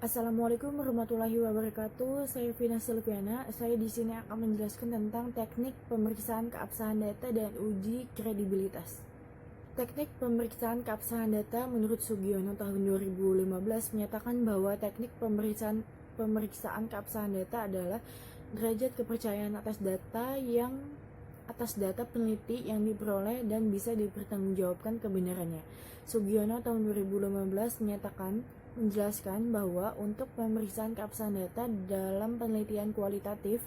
Assalamualaikum warahmatullahi wabarakatuh. Saya Vina Silviana. Saya di sini akan menjelaskan tentang teknik pemeriksaan keabsahan data dan uji kredibilitas. Teknik pemeriksaan keabsahan data menurut Sugiono tahun 2015 menyatakan bahwa teknik pemeriksaan keabsahan data adalah derajat kepercayaan atas data peneliti yang diperoleh dan bisa dipertanggungjawabkan kebenarannya. Sugiono tahun 2015 menjelaskan bahwa untuk pemeriksaan keabsahan data dalam penelitian kualitatif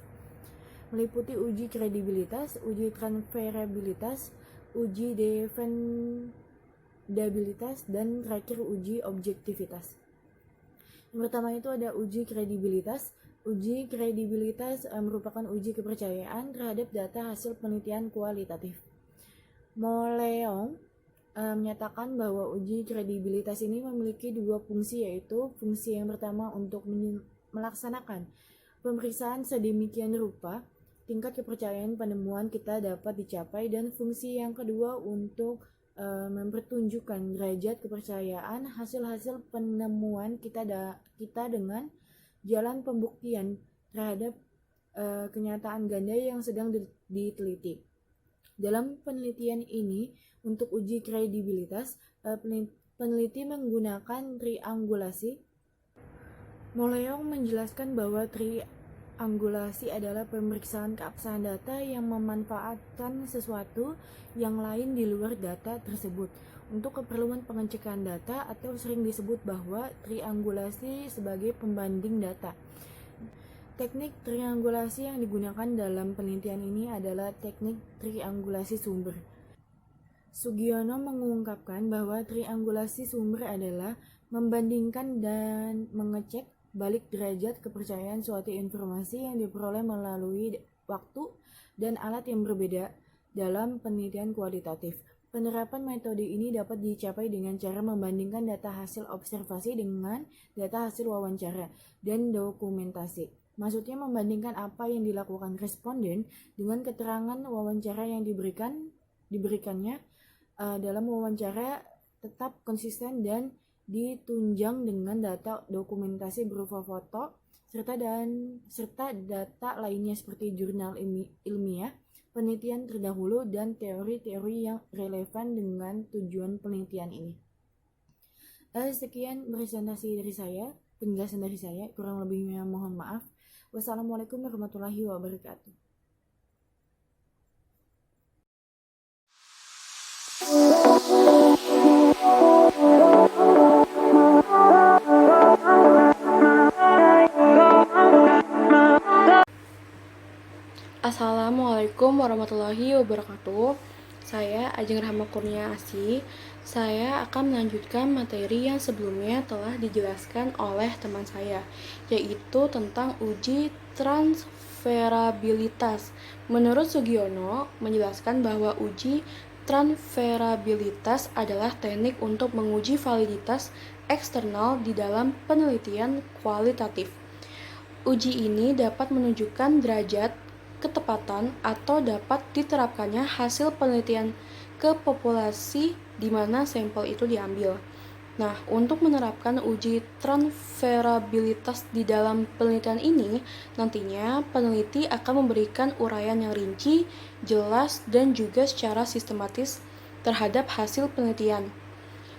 meliputi uji kredibilitas, uji transferabilitas, uji defendabilitas, dan terakhir uji objektivitas. Yang pertama itu ada uji kredibilitas. Uji kredibilitas merupakan uji kepercayaan terhadap data hasil penelitian kualitatif. Moleong menyatakan bahwa uji kredibilitas ini memiliki dua fungsi, yaitu fungsi yang pertama untuk melaksanakan pemeriksaan sedemikian rupa tingkat kepercayaan penemuan kita dapat dicapai, dan fungsi yang kedua untuk mempertunjukkan derajat kepercayaan hasil-hasil penemuan kita dengan jalan pembuktian terhadap kenyataan ganda yang sedang diteliti. Dalam penelitian ini, untuk uji kredibilitas, peneliti menggunakan triangulasi. Moleong menjelaskan bahwa triangulasi adalah pemeriksaan keabsahan data yang memanfaatkan sesuatu yang lain di luar data tersebut untuk keperluan pengecekan data, atau sering disebut bahwa triangulasi sebagai pembanding data. Teknik triangulasi yang digunakan dalam penelitian ini adalah teknik triangulasi sumber. Sugiono mengungkapkan bahwa triangulasi sumber adalah membandingkan dan mengecek balik derajat kepercayaan suatu informasi yang diperoleh melalui waktu dan alat yang berbeda dalam penelitian kualitatif. Penerapan metode ini dapat dicapai dengan cara membandingkan data hasil observasi dengan data hasil wawancara dan dokumentasi. Maksudnya membandingkan apa yang dilakukan responden dengan keterangan wawancara yang diberikannya dalam wawancara tetap konsisten dan ditunjang dengan data dokumentasi berupa foto serta data lainnya seperti jurnal ilmiah, penelitian terdahulu, dan teori-teori yang relevan dengan tujuan penelitian ini. Sekian penjelasan dari saya, kurang lebihnya mohon maaf. Wassalamualaikum warahmatullahi wabarakatuh. Assalamualaikum warahmatullahi wabarakatuh. Saya Ajeng Rahma Kurnia Asih. Saya akan melanjutkan materi yang sebelumnya telah dijelaskan oleh teman saya, yaitu tentang uji transferabilitas. Menurut Sugiono, menjelaskan bahwa uji transferabilitas adalah teknik untuk menguji validitas eksternal di dalam penelitian kualitatif. Uji ini dapat menunjukkan derajat ketepatan atau dapat diterapkannya hasil penelitian ke populasi di mana sampel itu diambil. Nah, untuk menerapkan uji transferabilitas di dalam penelitian ini, nantinya peneliti akan memberikan uraian yang rinci, jelas, dan juga secara sistematis terhadap hasil penelitian.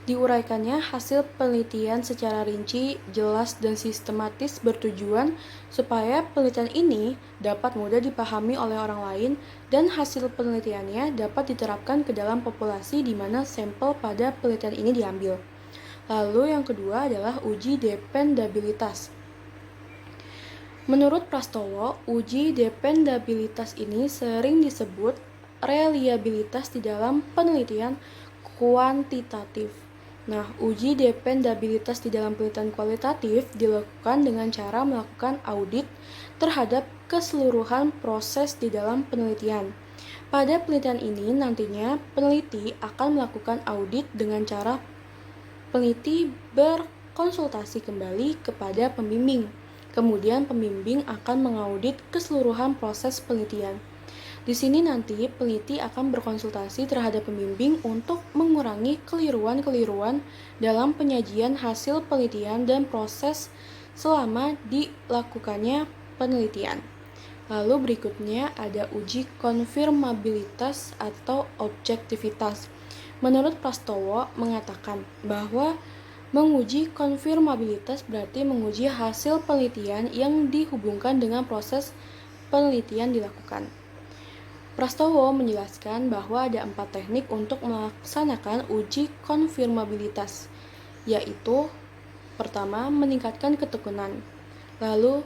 Diuraikannya hasil penelitian secara rinci, jelas, dan sistematis bertujuan supaya penelitian ini dapat mudah dipahami oleh orang lain dan hasil penelitiannya dapat diterapkan ke dalam populasi di mana sampel pada penelitian ini diambil. Lalu yang kedua adalah uji dependabilitas. Menurut Prastowo, uji dependabilitas ini sering disebut reliabilitas di dalam penelitian kuantitatif. Nah, uji dependabilitas di dalam penelitian kualitatif dilakukan dengan cara melakukan audit terhadap keseluruhan proses di dalam penelitian. Pada penelitian ini nantinya peneliti akan melakukan audit dengan cara peneliti berkonsultasi kembali kepada pembimbing. Kemudian pembimbing akan mengaudit keseluruhan proses penelitian. Di sini nanti peneliti akan berkonsultasi terhadap pembimbing untuk mengurangi keliruan-keliruan dalam penyajian hasil penelitian dan proses selama dilakukannya penelitian. Lalu berikutnya ada uji konfirmabilitas atau objektivitas. Menurut Prastowo mengatakan bahwa menguji konfirmabilitas berarti menguji hasil penelitian yang dihubungkan dengan proses penelitian dilakukan. Prastowo menjelaskan bahwa ada 4 teknik untuk melaksanakan uji konfirmabilitas, yaitu pertama, meningkatkan ketekunan, lalu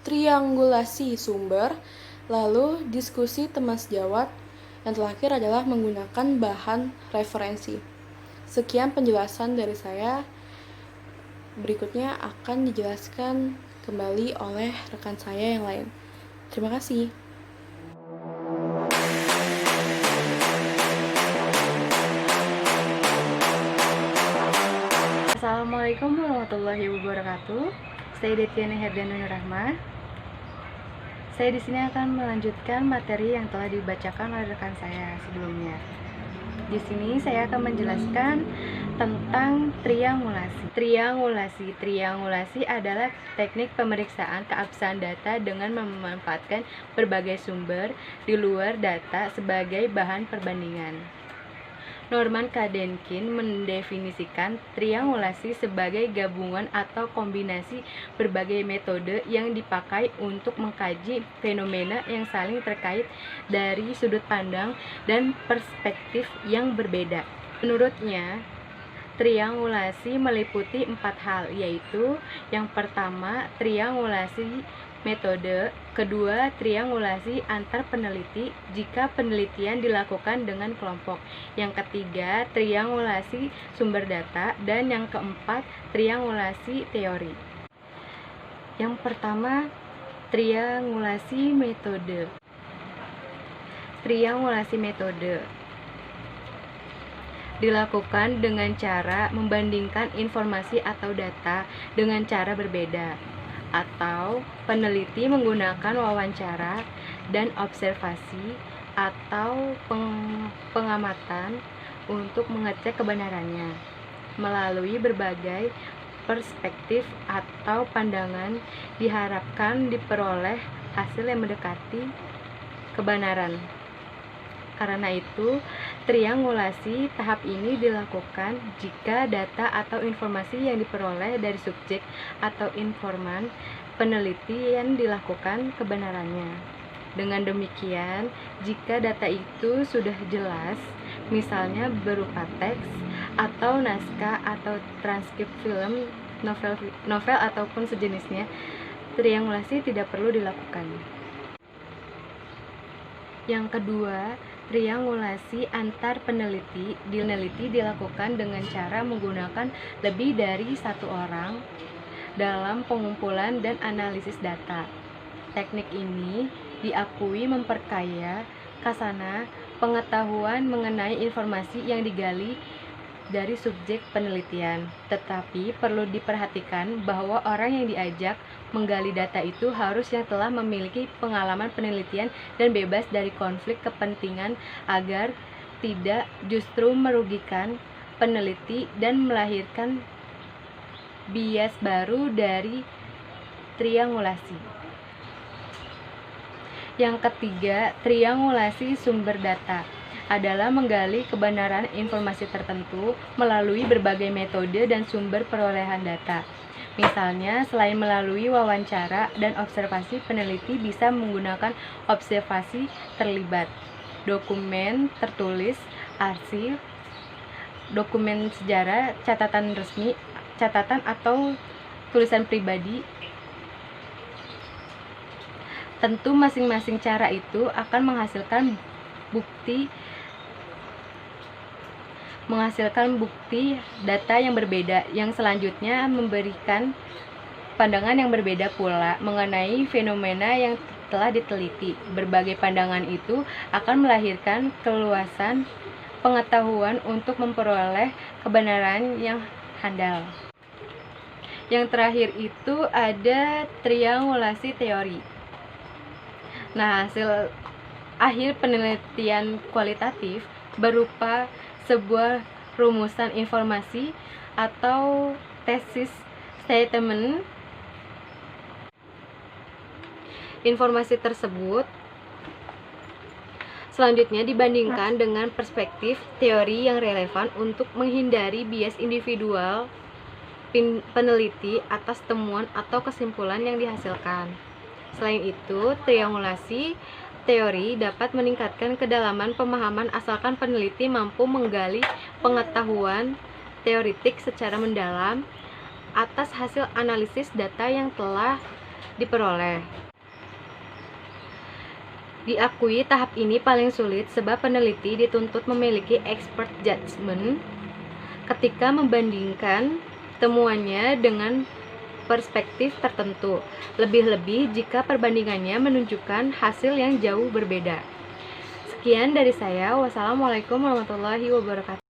triangulasi sumber, lalu diskusi teman sejawat, yang terakhir adalah menggunakan bahan referensi. Sekian penjelasan dari saya. Berikutnya akan dijelaskan kembali oleh rekan saya yang lain. Terima kasih. Assalamualaikum warahmatullahi wabarakatuh. Saya Detiana Herdiana Nurrahma. Saya di sini akan melanjutkan materi yang telah dibacakan oleh rekan saya sebelumnya. Di sini saya akan menjelaskan tentang triangulasi. Triangulasi adalah teknik pemeriksaan keabsahan data dengan memanfaatkan berbagai sumber di luar data sebagai bahan perbandingan. Norman Kadenkin mendefinisikan triangulasi sebagai gabungan atau kombinasi berbagai metode yang dipakai untuk mengkaji fenomena yang saling terkait dari sudut pandang dan perspektif yang berbeda. Menurutnya, triangulasi meliputi 4 hal, yaitu yang pertama, triangulasi metode, kedua, triangulasi antar peneliti jika penelitian dilakukan dengan kelompok, yang ketiga, triangulasi sumber data, dan yang keempat, triangulasi teori. Yang pertama, triangulasi metode. Triangulasi metode dilakukan dengan cara membandingkan informasi atau data dengan cara berbeda, atau peneliti menggunakan wawancara dan observasi atau pengamatan untuk mengecek kebenarannya. Melalui berbagai perspektif atau pandangan diharapkan diperoleh hasil yang mendekati kebenaran. Karena itu, triangulasi tahap ini dilakukan jika data atau informasi yang diperoleh dari subjek atau informan penelitian dilakukan kebenarannya. Dengan demikian, jika data itu sudah jelas, misalnya berupa teks atau naskah atau transkrip film, novel ataupun sejenisnya, triangulasi tidak perlu dilakukan. Yang kedua, triangulasi antar peneliti dilakukan dengan cara menggunakan lebih dari satu orang dalam pengumpulan dan analisis data. Teknik ini diakui memperkaya khazanah pengetahuan mengenai informasi yang digali dari subjek penelitian. Tetapi perlu diperhatikan bahwa orang yang diajak menggali data itu harus yang telah memiliki pengalaman penelitian dan bebas dari konflik kepentingan agar tidak justru merugikan peneliti dan melahirkan bias baru dari triangulasi. Yang ketiga, triangulasi sumber data adalah menggali kebenaran informasi tertentu melalui berbagai metode dan sumber perolehan data. Misalnya, selain melalui wawancara dan observasi, peneliti bisa menggunakan observasi terlibat, dokumen tertulis, arsip, dokumen sejarah, catatan resmi, catatan atau tulisan pribadi. Tentu masing-masing cara itu akan menghasilkan bukti data yang berbeda, yang selanjutnya memberikan pandangan yang berbeda pula mengenai fenomena yang telah diteliti. Berbagai pandangan itu akan melahirkan keluasan pengetahuan untuk memperoleh kebenaran yang handal. Yang terakhir itu ada triangulasi teori. Nah, hasil akhir penelitian kualitatif berupa sebuah rumusan informasi atau tesis statement. Informasi tersebut selanjutnya dibandingkan dengan perspektif teori yang relevan untuk menghindari bias individual peneliti atas temuan atau kesimpulan yang dihasilkan. Selain itu, triangulasi teori dapat meningkatkan kedalaman pemahaman asalkan peneliti mampu menggali pengetahuan teoritik secara mendalam atas hasil analisis data yang telah diperoleh. Diakui tahap ini paling sulit sebab peneliti dituntut memiliki expert judgment ketika membandingkan temuannya dengan perspektif tertentu, lebih-lebih jika perbandingannya menunjukkan hasil yang jauh berbeda. Sekian dari saya. Wassalamualaikum warahmatullahi wabarakatuh.